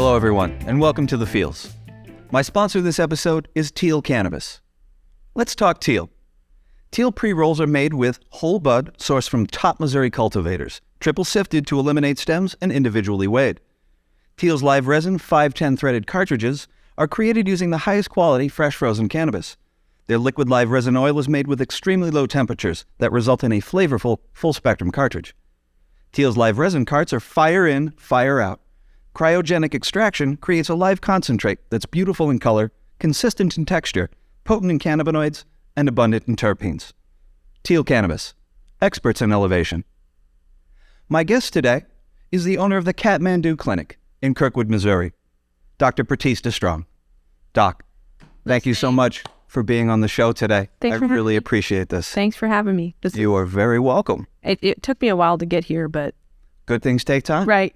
Hello everyone, and welcome to The Feels. My sponsor this episode is Teal Cannabis. Let's talk Teal. Teal pre-rolls are made with whole bud sourced from top Missouri cultivators, triple sifted to eliminate stems and individually weighed. Teal's live resin 510 threaded cartridges are created using the highest quality fresh frozen cannabis. Their liquid live resin oil is made with extremely low temperatures that result in a flavorful, full-spectrum cartridge. Teal's live resin carts are fire in, fire out. Cryogenic extraction creates a live concentrate that's beautiful in color, consistent in texture, potent in cannabinoids, and abundant in terpenes. Teal Cannabis, experts in elevation. My guest today is the owner of the Kathmandu Clinic in Kirkwood, Missouri, Dr. Pratistha Strong. Doc, thank you so much for being on the show today. I really appreciate this. Thanks for having me. You are very welcome. It took me a while to get here, but... Good things take time. Right.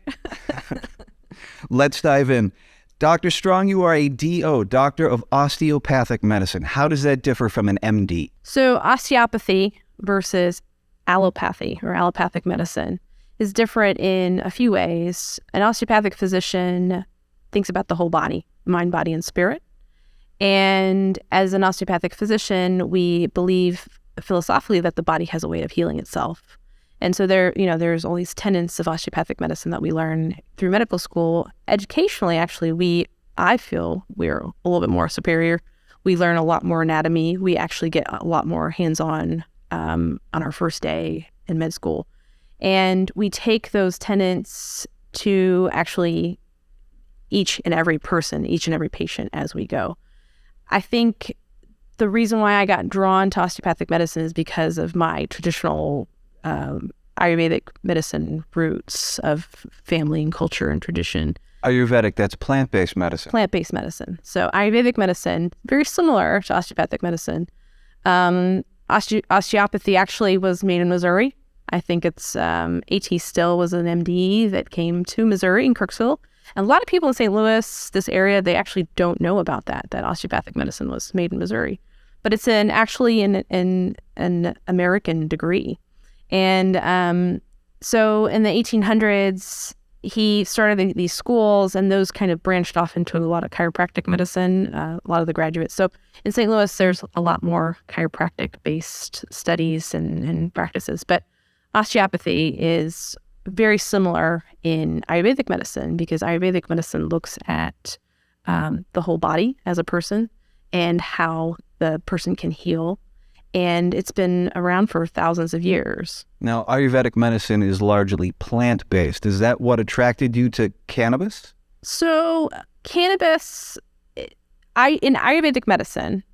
Let's dive in. Dr. Strong, you are a DO, Doctor of Osteopathic Medicine. How does that differ from an MD? So osteopathy versus allopathy or allopathic medicine is different in a few ways. An osteopathic physician thinks about the whole body, mind, body, and spirit. And as an osteopathic physician, we believe philosophically that the body has a way of healing itself. And so there's all these tenets of osteopathic medicine that we learn through medical school. Educationally, actually, I feel we're a little bit more superior. We learn a lot more anatomy. We actually get a lot more hands-on on our first day in med school. And we take those tenets to actually each and every person, each and every patient as we go. I think the reason why I got drawn to osteopathic medicine is because of my traditional Ayurvedic medicine roots of family and culture and tradition. Ayurvedic, that's plant-based medicine. Plant-based medicine. So Ayurvedic medicine, very similar to osteopathic medicine. Osteopathy actually was made in Missouri. I think it's A.T. Still was an MD that came to Missouri in Kirksville. And a lot of people in St. Louis, this area, they actually don't know about that osteopathic medicine was made in Missouri. But it's actually an American degree. And so in the 1800s, he started these schools, and those kind of branched off into a lot of chiropractic medicine, a lot of the graduates. So in St. Louis, there's a lot more chiropractic-based studies and practices. But osteopathy is very similar in Ayurvedic medicine because Ayurvedic medicine looks at the whole body as a person and how the person can heal. And it's been around for thousands of years. Now, Ayurvedic medicine is largely plant-based. Is that what attracted you to cannabis? So cannabis, in Ayurvedic medicine,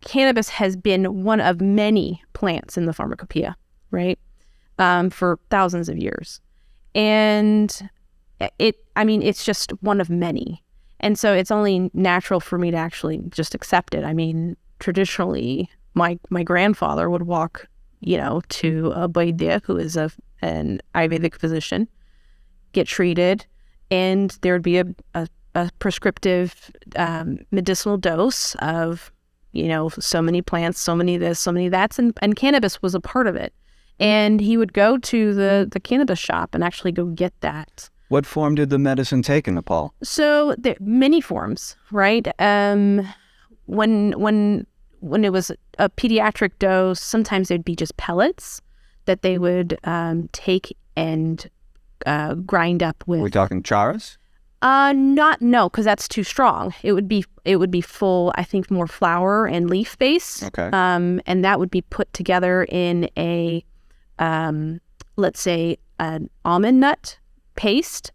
cannabis has been one of many plants in the pharmacopoeia, right, for thousands of years. And it's just one of many. And so it's only natural for me to actually just accept it. I mean, traditionally, my grandfather would walk, to a Vaidya, who is an Ayurvedic physician, get treated, and there would be a prescriptive medicinal dose of, so many plants, so many this, so many that's, and cannabis was a part of it. And he would go to the cannabis shop and actually go get that. What form did the medicine take in Nepal? So there many forms, right? When it was a pediatric dose, sometimes it'd be just pellets that they would take and grind up with. Are we talking charas? No, because that's too strong. It would be full, I think, more flower and leaf base. Okay. And that would be put together in a, let's say, an almond nut paste,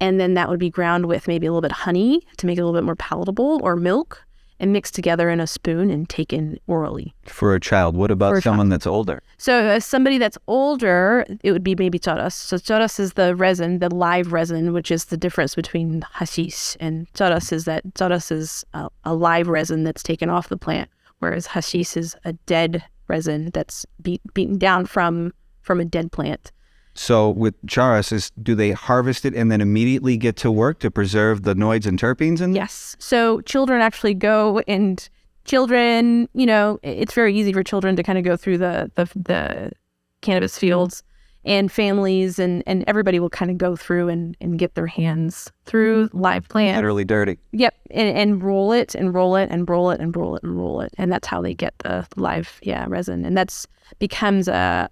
and then that would be ground with maybe a little bit of honey to make it a little bit more palatable, or milk, and mixed together in a spoon and taken orally. For a child. What about someone that's older? So as somebody that's older, it would be maybe charas. So charas is the resin, the live resin, which is the difference between hashish and charas is that charas is a live resin that's taken off the plant, whereas hashish is a dead resin that's beaten down from a dead plant. So with charas, do they harvest it and then immediately get to work to preserve the noids and terpenes in it? Yes. So children actually go, and children, it's very easy for children to kind of go through the cannabis fields and families and everybody will kind of go through and get their hands through live plant. Literally dirty. Yep, and roll it and roll it and roll it and roll it and roll it, and that's how they get the live resin, and that's becomes a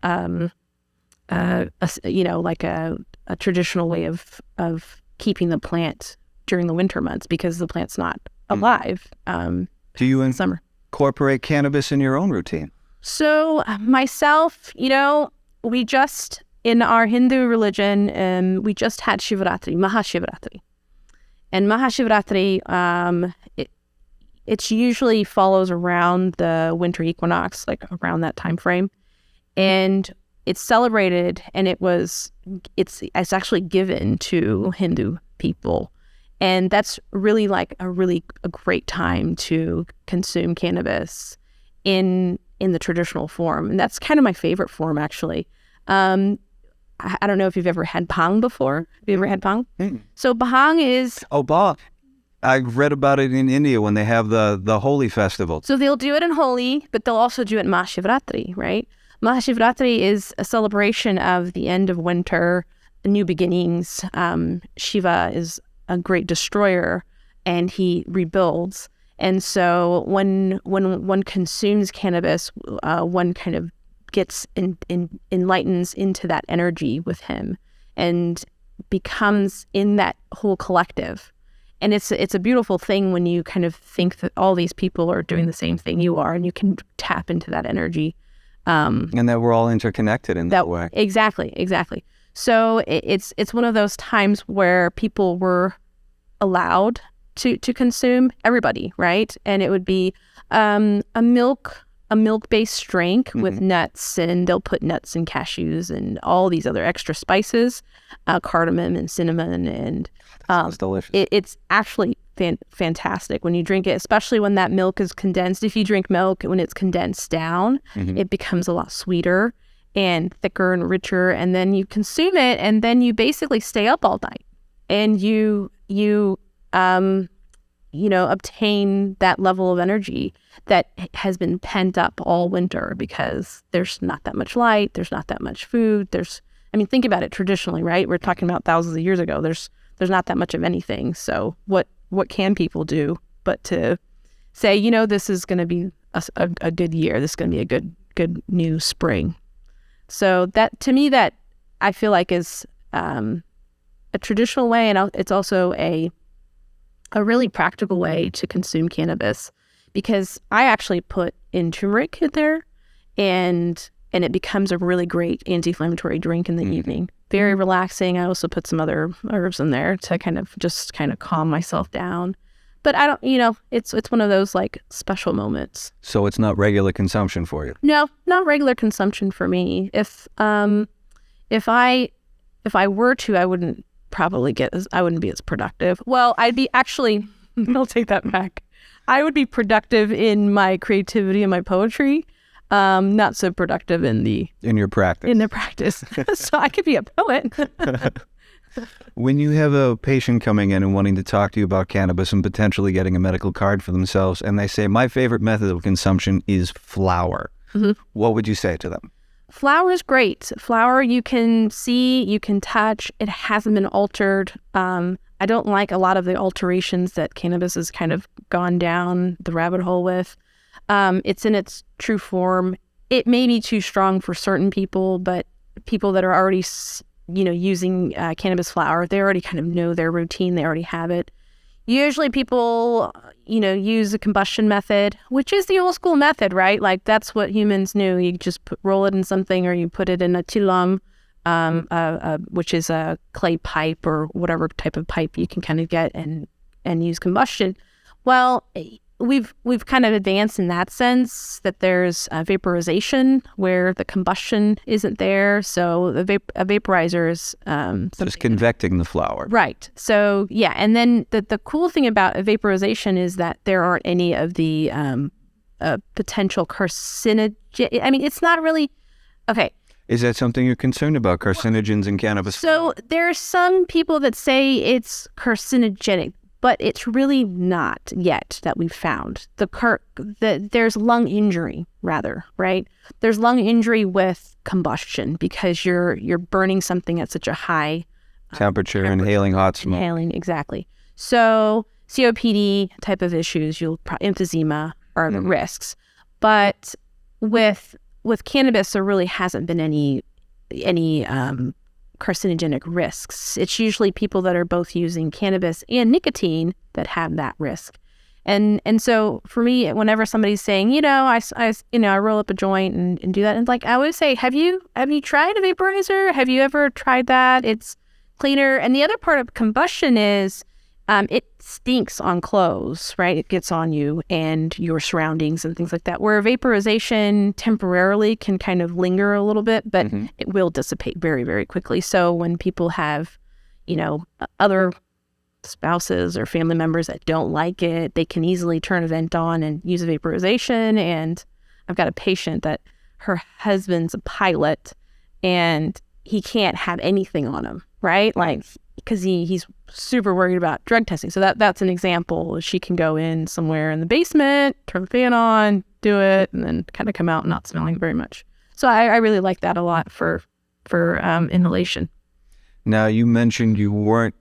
like a traditional way of keeping the plant during the winter months because the plant's not alive. Do you summer incorporate cannabis in your own routine? So myself, we just, in our Hindu religion, we just had Shivaratri, Maha Shivaratri. And Maha Shivaratri, it usually follows around the winter equinox, like around that time frame. And it's celebrated, and it's actually given to Hindu people. And that's really like a great time to consume cannabis in the traditional form. And that's kind of my favorite form, actually. I don't know if you've ever had bhang before. Have you ever had bhang? So bhang is... Oh, bhang. I read about it in India when they have the Holi festival. So they'll do it in Holi, but they'll also do it in Maha Shivaratri, right? Maha Shivaratri is a celebration of the end of winter, new beginnings. Shiva is a great destroyer, and he rebuilds. And so when one consumes cannabis, one kind of gets enlightens into that energy with him and becomes in that whole collective. And it's a beautiful thing when you kind of think that all these people are doing the same thing you are, and you can tap into that energy. And that we're all interconnected in that way. Exactly. So it's one of those times where people were allowed to consume, everybody, right? And it would be a milk-based drink with nuts, and they'll put nuts and cashews and all these other extra spices, cardamom and cinnamon, and sounds delicious. It's actually fantastic when you drink it, especially when that milk is condensed. If you drink milk, when it's condensed down, it becomes a lot sweeter and thicker and richer, and then you consume it, and then you basically stay up all night, and you obtain that level of energy that has been pent up all winter because there's not that much light, there's not that much food, think about it traditionally, right? We're talking about thousands of years ago. There's not that much of anything. So what can people do but to say, this is going to be a good year. This is going to be a good new spring. So that, to me, that I feel like is a traditional way, and it's also a really practical way to consume cannabis, because I actually put in turmeric in there, and it becomes a really great anti-inflammatory drink in the evening. Very relaxing. I also put some other herbs in there to kind of calm myself down. But I don't, it's one of those like special moments. So it's not regular consumption for you? No, not regular consumption for me. If I were to, I wouldn't be as productive. Well, I'd be actually, I'll take that back. I would be productive in my creativity and my poetry, not so productive in your practice. In the practice. So I could be a poet. When you have a patient coming in and wanting to talk to you about cannabis and potentially getting a medical card for themselves, and they say, my favorite method of consumption is flower, what would you say to them? Flower is great. Flower you can see, you can touch. It hasn't been altered. I don't like a lot of the alterations that cannabis has kind of gone down the rabbit hole with. It's in its true form. It may be too strong for certain people, but people that are already, using cannabis flower, they already kind of know their routine. They already have it. Usually people, use a combustion method, which is the old school method, right? Like that's what humans knew. You just roll it in something, or you put it in a tilam, which is a clay pipe or whatever type of pipe you can kind of get and use combustion. Well, we've kind of advanced in that sense that there's vaporization where the combustion isn't there. So a vaporizer is just convecting the flower. Right. So yeah, and then the cool thing about a vaporization is that there aren't any of the potential carcinogen. It's not really okay. Is that something you're concerned about, carcinogens in cannabis? So there are some people that say it's carcinogenic. but it's really not yet that we've found. There's lung injury, rather, right? There's lung injury with combustion because you're burning something at such a high temperature, inhaling hot smoke. Inhaling, exactly. So COPD type of issues, emphysema are the risks. But with cannabis, there really hasn't been any carcinogenic risks. It's usually people that are both using cannabis and nicotine that have that risk. And so for me, whenever somebody's saying, I roll up a joint and do that, and like I always say, have you tried a vaporizer? Have you ever tried that? It's cleaner. And the other part of combustion is it stinks on clothes, right? It gets on you and your surroundings and things like that. Where vaporization temporarily can kind of linger a little bit, but it will dissipate very, very quickly. So when people have, other spouses or family members that don't like it, they can easily turn a vent on and use a vaporization. And I've got a patient that her husband's a pilot and he can't have anything on him, right? Like, because he's super worried about drug testing. So that's an example. She can go in somewhere in the basement, turn the fan on, do it, and then kind of come out not smelling very much. So I really like that a lot for inhalation. Now, you mentioned you weren't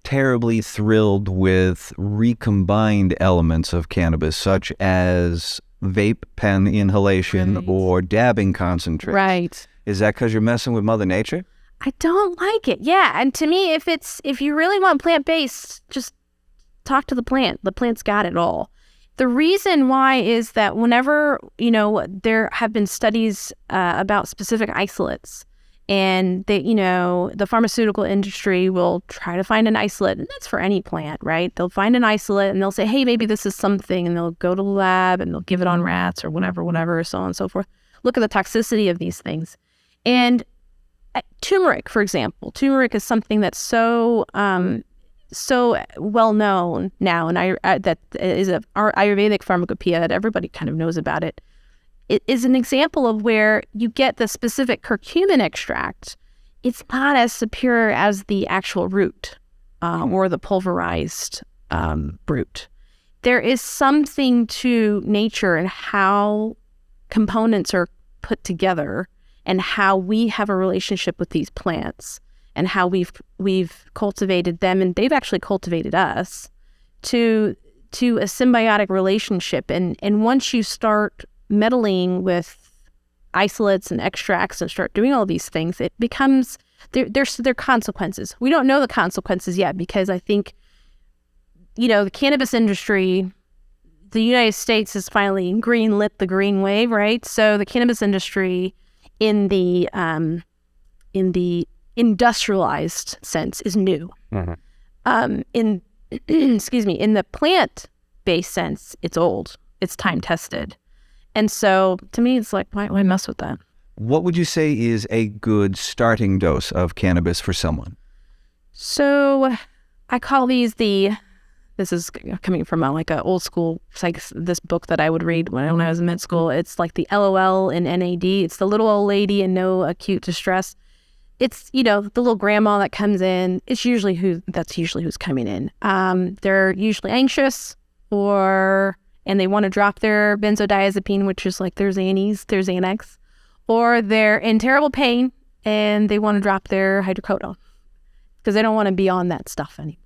terribly thrilled with recombined elements of cannabis, such as vape pen inhalation or dabbing concentrates. Right. Is that because you're messing with Mother Nature? I don't like it. Yeah. And to me, if you really want plant-based, just talk to the plant. The plant's got it all. The reason why is that whenever, there have been studies about specific isolates, and they, the pharmaceutical industry will try to find an isolate, and that's for any plant, right? They'll find an isolate and they'll say, hey, maybe this is something, and they'll go to the lab and they'll give it on rats or whatever, so on and so forth. Look at the toxicity of these things. And turmeric, for example, is something that's so well known now, and that is our Ayurvedic pharmacopoeia that everybody kind of knows about it. It is an example of where you get the specific curcumin extract. It's not as superior as the actual root or the pulverized root. There is something to nature and how components are put together, and how we have a relationship with these plants, and how we've cultivated them, and they've actually cultivated us to a symbiotic relationship. And once you start meddling with isolates and extracts and start doing all these things, it becomes there are consequences. We don't know the consequences yet, because I think the cannabis industry, the United States has finally greenlit the green wave, right? So the cannabis industry in the industrialized sense is new. In the plant-based sense, it's old. It's time-tested. And so to me, it's like, why mess with that? What would you say is a good starting dose of cannabis for someone? So I call these this is coming from a old school, it's like this book that I would read when I was in med school. It's like the LOL and NAD. It's the little old lady in no acute distress. It's, the little grandma that comes in. It's usually who's coming in. They're usually anxious and they want to drop their benzodiazepine, which is like their Xanax, or they're in terrible pain and they want to drop their hydrocodone because they don't want to be on that stuff anymore.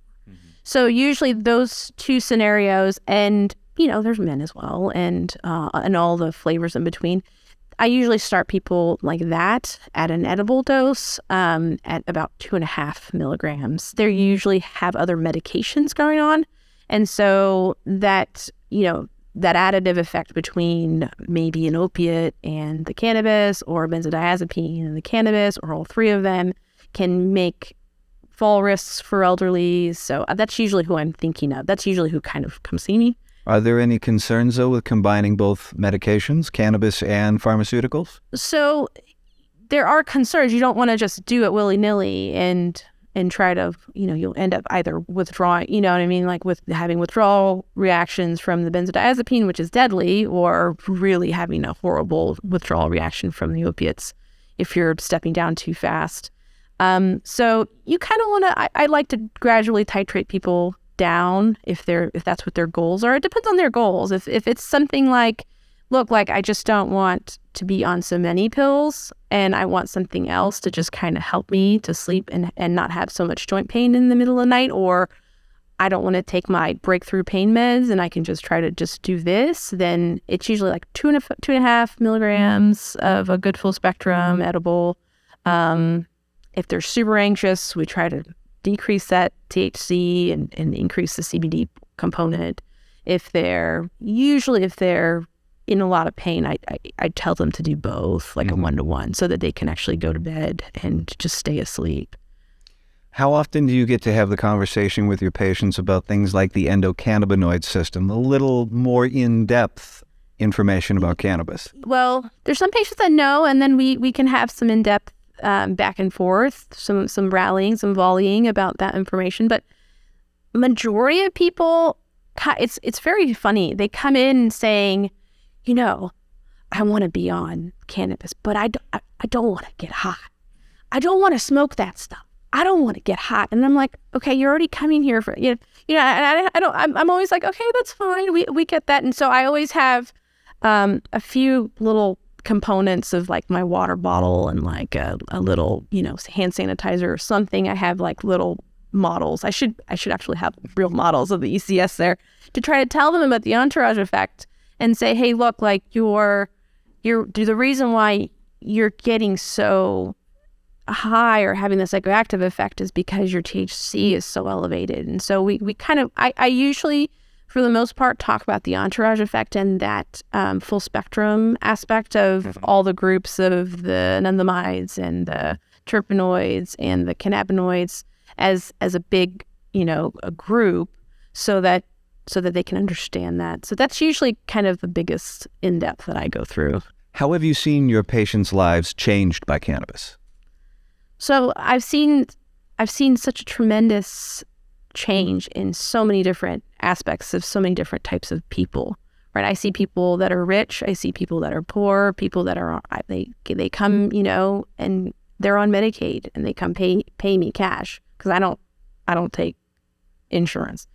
So usually those two scenarios, and there's men as well, and all the flavors in between. I usually start people like that at an edible dose at about 2.5 milligrams. They usually have other medications going on, and so that additive effect between maybe an opiate and the cannabis, or benzodiazepine and the cannabis, or all three of them, can make fall risks for elderly. So that's usually who I'm thinking of. That's usually who kind of comes see me. Are there any concerns, though, with combining both medications, cannabis and pharmaceuticals? So there are concerns. You don't want to just do it willy-nilly and try to, you'll end up either withdrawing, like with having withdrawal reactions from the benzodiazepine, which is deadly, or really having a horrible withdrawal reaction from the opiates if you're stepping down too fast. So you kind of want to, I like to gradually titrate people down if that's what their goals are. It depends on their goals. If it's something like, look, like I just don't want to be on so many pills and I want something else to just kind of help me to sleep and not have so much joint pain in the middle of the night, or I don't want to take my breakthrough pain meds and I can just try to just do this, then it's usually like 2.5 milligrams of a good full spectrum edible. If they're super anxious, we try to decrease that THC and increase the CBD component. If they're in a lot of pain, I tell them to do both, like a 1-to-1, so that they can actually go to bed and just stay asleep. How often do you get to have the conversation with your patients about things like the endocannabinoid system, a little more in-depth information about cannabis? Well, there's some patients that know, and then we can have some in-depth back and forth, some rallying, some volleying about that information. But majority of people, it's very funny. They come in saying, I want to be on cannabis, but I don't want to get high. I don't want to smoke that stuff. I don't want to get hot. And I'm like, okay, you're already coming here for, and I'm always like, okay, that's fine. We get that. And so I always have a few little components of like my water bottle and like a little, hand sanitizer or something. I have like little models. I should actually have real models of the ECS there to try to tell them about the entourage effect and say, hey, look, like the reason why you're getting so high or having the psychoactive effect is because your THC is so elevated. And so we kind of, I usually, for the most part, talk about the entourage effect and that full spectrum aspect of all the groups of the anandamides and the terpenoids and the cannabinoids as a big, a group so that they can understand that. So that's usually kind of the biggest in-depth that I go through. How have you seen your patients' lives changed by cannabis? So I've seen such a tremendous change in so many different aspects of so many different types of people, right? I see people that are rich. I see people that are poor, people that are, they come, and they're on Medicaid and they come pay me cash because I don't take insurance.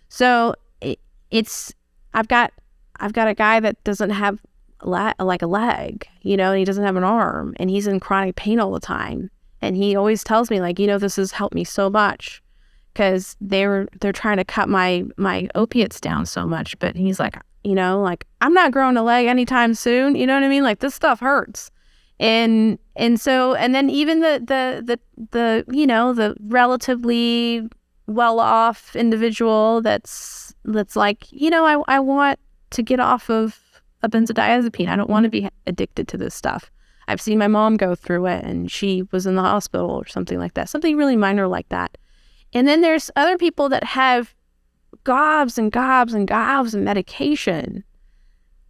So I've got a guy that doesn't have a leg, and he doesn't have an arm and he's in chronic pain all the time. And he always tells me, like, this has helped me so much because they're trying to cut my opiates down so much. But he's like, I'm not growing a leg anytime soon. You know what I mean? Like, this stuff hurts. And then even the relatively well-off individual that's like, I want to get off of a benzodiazepine. I don't want to be addicted to this stuff. I've seen my mom go through it and she was in the hospital or something like that, something really minor like that. And then there's other people that have gobs and gobs and gobs of medication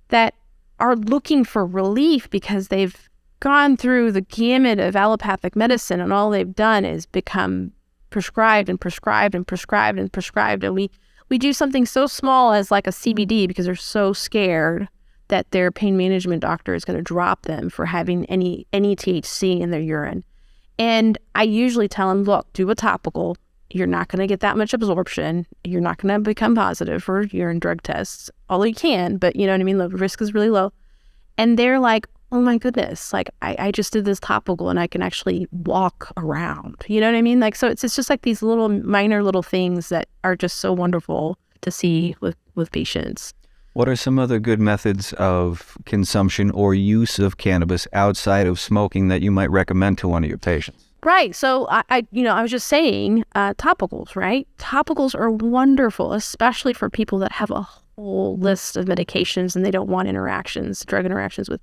that are looking for relief because they've gone through the gamut of allopathic medicine and all they've done is become prescribed and prescribed and prescribed and prescribed. And we do something so small as like a CBD because they're so scared that their pain management doctor is going to drop them for having any THC in their urine. And I usually tell them, look, do a topical. You're not going to get that much absorption. You're not going to become positive for urine drug tests, although you can, but you know what I mean? The risk is really low. And they're like, oh my goodness, like I just did this topical and I can actually walk around. You know what I mean? Like, so it's just like these little minor little things that are just so wonderful to see with patients. What are some other good methods of consumption or use of cannabis outside of smoking that you might recommend to one of your patients? Right. So I was just saying topicals, right? Topicals are wonderful, especially for people that have a whole list of medications and they don't want drug interactions with.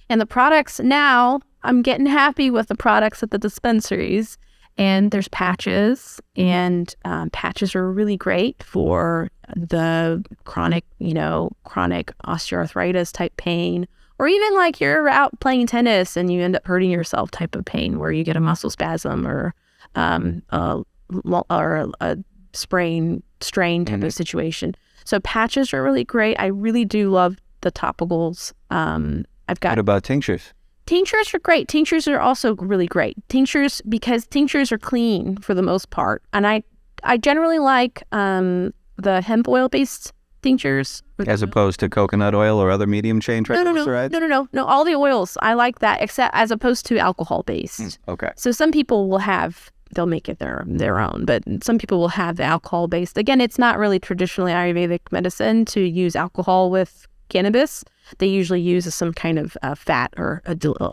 And the products now, I'm getting happy with the products at the dispensaries. And there's patches, and patches are really great for the chronic osteoarthritis type pain, or even like you're out playing tennis and you end up hurting yourself type of pain where you get a muscle spasm or a strain type of situation. So patches are really great. I really do love the topicals. What about tinctures? Tinctures are great. Tinctures are also really great. Tinctures, because tinctures are clean for the most part. And I I generally like the hemp oil-based tinctures. As opposed to coconut oil or other medium chain triglycerides? No, all the oils. I like that, except as opposed to alcohol-based. Okay. So some people they'll make it their own, but some people will have the alcohol-based. Again, it's not really traditionally Ayurvedic medicine to use alcohol with cannabis. They usually use some kind of fat or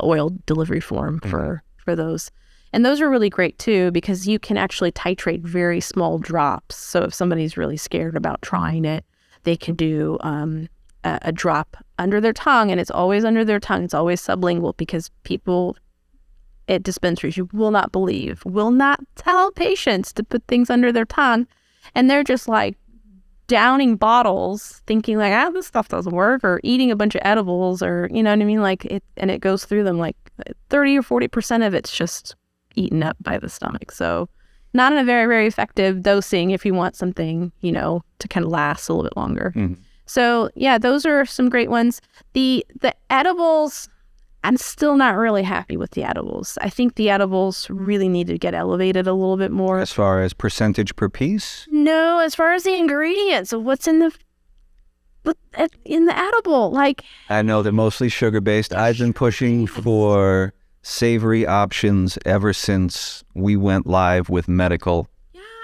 oil delivery form for those. And those are really great too, because you can actually titrate very small drops. So if somebody's really scared about trying it, they can do a drop under their tongue, and it's always under their tongue. It's always sublingual, because people at dispensaries, you will not tell patients to put things under their tongue. And they're just like downing bottles thinking like, this stuff doesn't work, or eating a bunch of edibles, or, you know what I mean? Like and it goes through them, like 30 or 40% of it's just eaten up by the stomach. So not in a very, very effective dosing if you want something, to kind of last a little bit longer. So yeah, those are some great ones. The edibles, I'm still not really happy with the edibles. I think the edibles really need to get elevated a little bit more. As far as percentage per piece? No, as far as the ingredients of what's in the edible. Like, I know they're mostly sugar-based. I've been pushing for savory options ever since we went live with medical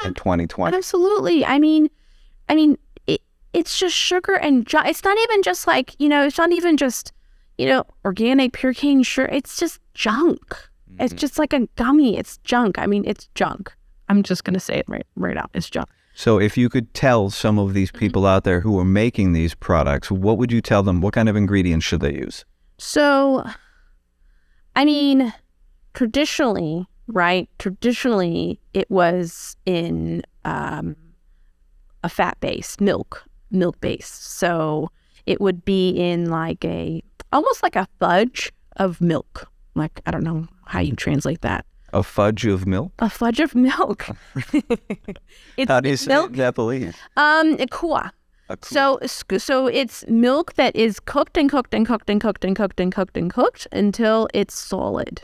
in 2020. Absolutely. I mean, it's just sugar and it's not even just like, it's not even just, organic pure cane sugar. It's just junk. It's just like a gummy. It's junk. I mean, it's junk. I'm just going to say it right out. It's junk. So if you could tell some of these people out there who are making these products, what would you tell them? What kind of ingredients should they use? So, I mean, traditionally, it was in a fat-based, milk-based. So it would be in like almost like a fudge of milk. Like, I don't know how you translate that. A fudge of milk? A fudge of milk. How do you say it in Nepalese? Kua. So it's milk that is cooked and cooked and cooked and cooked and cooked and cooked and cooked until it's solid,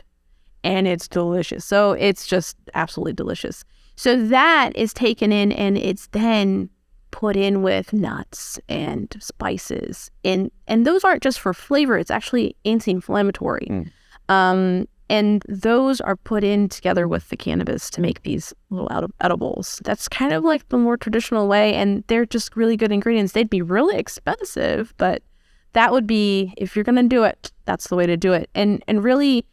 and it's delicious. So it's just absolutely delicious. So that is taken in, and it's then put in with nuts and spices, and those aren't just for flavor. It's actually anti-inflammatory. And those are put in together with the cannabis to make these little edibles. That's kind of like the more traditional way, and they're just really good ingredients. They'd be really expensive, but that would be, if you're going to do it, that's the way to do it. And really,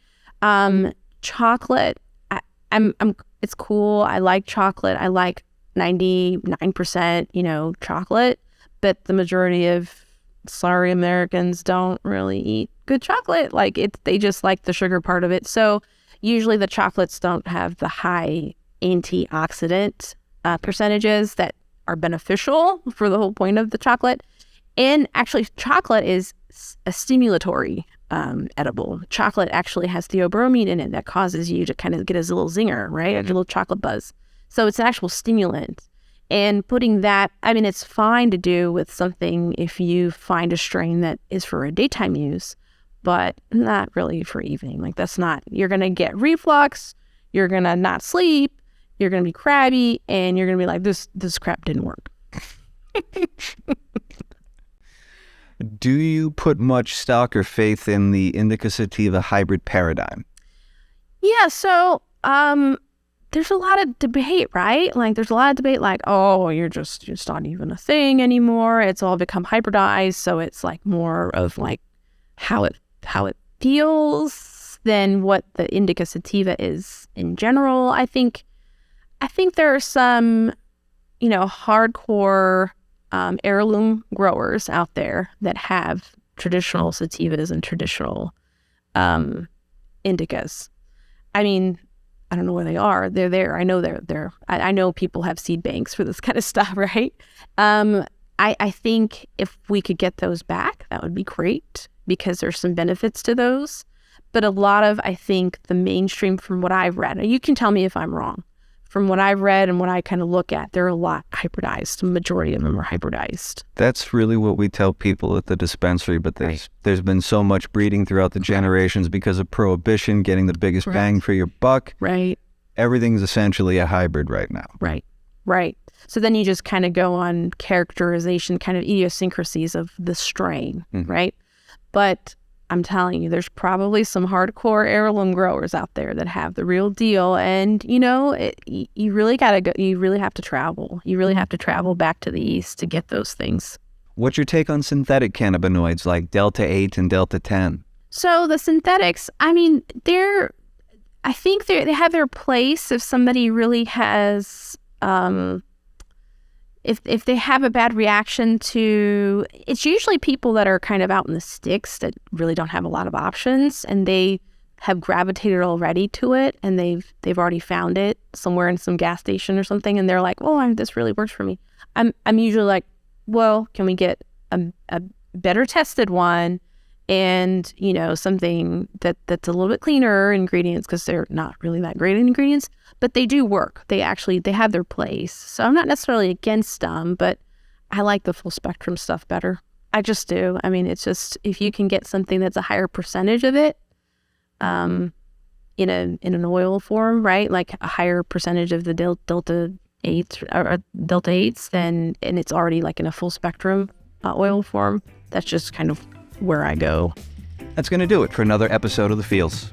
chocolate, it's cool. I like chocolate. I like 99%, chocolate, but the majority of sorry Americans don't really eat good chocolate. Like, they just like the sugar part of it. So usually the chocolates don't have the high antioxidant percentages that are beneficial for the whole point of the chocolate. And actually, chocolate is a stimulatory edible. Chocolate actually has theobromine in it that causes you to kind of get a little zinger, right? A little chocolate buzz. So it's an actual stimulant. And putting that, I mean, it's fine to do with something if you find a strain that is for a daytime use, but not really for evening. Like, that's not, you're going to get reflux, you're going to not sleep, you're going to be crabby, and you're going to be like, this crap didn't work. Do you put much stock or faith in the indica sativa hybrid paradigm? Yeah, so, there's a lot of debate, right? Like, there's a lot of debate, like, oh, it's not even a thing anymore. It's all become hybridized, so it's like more of like how it feels than what the indica sativa is in general. I think there are some, hardcore heirloom growers out there that have traditional sativas and traditional indicas. I mean, I don't know where they are. They're there. I know they're there. I know people have seed banks for this kind of stuff, right? I think if we could get those back, that would be great, because there's some benefits to those. But a lot of, I think, the mainstream, from what I've read, and you can tell me if I'm wrong, from what I've read and what I kind of look at, they're a lot hybridized. The majority of them are hybridized. That's really what we tell people at the dispensary, but there's been so much breeding throughout the generations because of prohibition, getting the biggest bang for your buck. Right. Everything's essentially a hybrid right now. Right. right? So then you just kind of go on characterization, kind of idiosyncrasies of the strain, right? But I'm telling you, there's probably some hardcore heirloom growers out there that have the real deal. And, you really got to go, you really have to travel. You really have to travel back to the East to get those things. What's your take on synthetic cannabinoids like Delta-8 and Delta-10? So the synthetics, I mean, I think they have their place if somebody really has, if they have a bad reaction to, it's usually people that are kind of out in the sticks that really don't have a lot of options, and they have gravitated already to it, and they've already found it somewhere in some gas station or something, and they're like, oh, this really works for me. I'm usually like, well, can we get a better tested one? And, something that's a little bit cleaner ingredients, because they're not really that great ingredients, but they do work. They have their place. So I'm not necessarily against them, but I like the full spectrum stuff better. I just do. I mean, it's just, if you can get something that's a higher percentage of it, in an oil form, right? Like a higher percentage of the Delta-8 or Delta-8s, and it's already like in a full spectrum oil form. That's just kind of where I go. That's going to do it for another episode of The Fields.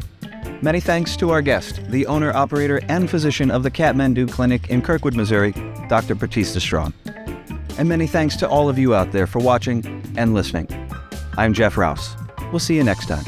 Many thanks to our guest, the owner, operator, and physician of the Kathmandu Clinic in Kirkwood, Missouri, Dr. Pratistha Strong. And many thanks to all of you out there for watching and listening. I'm Jeff Rouse. We'll see you next time.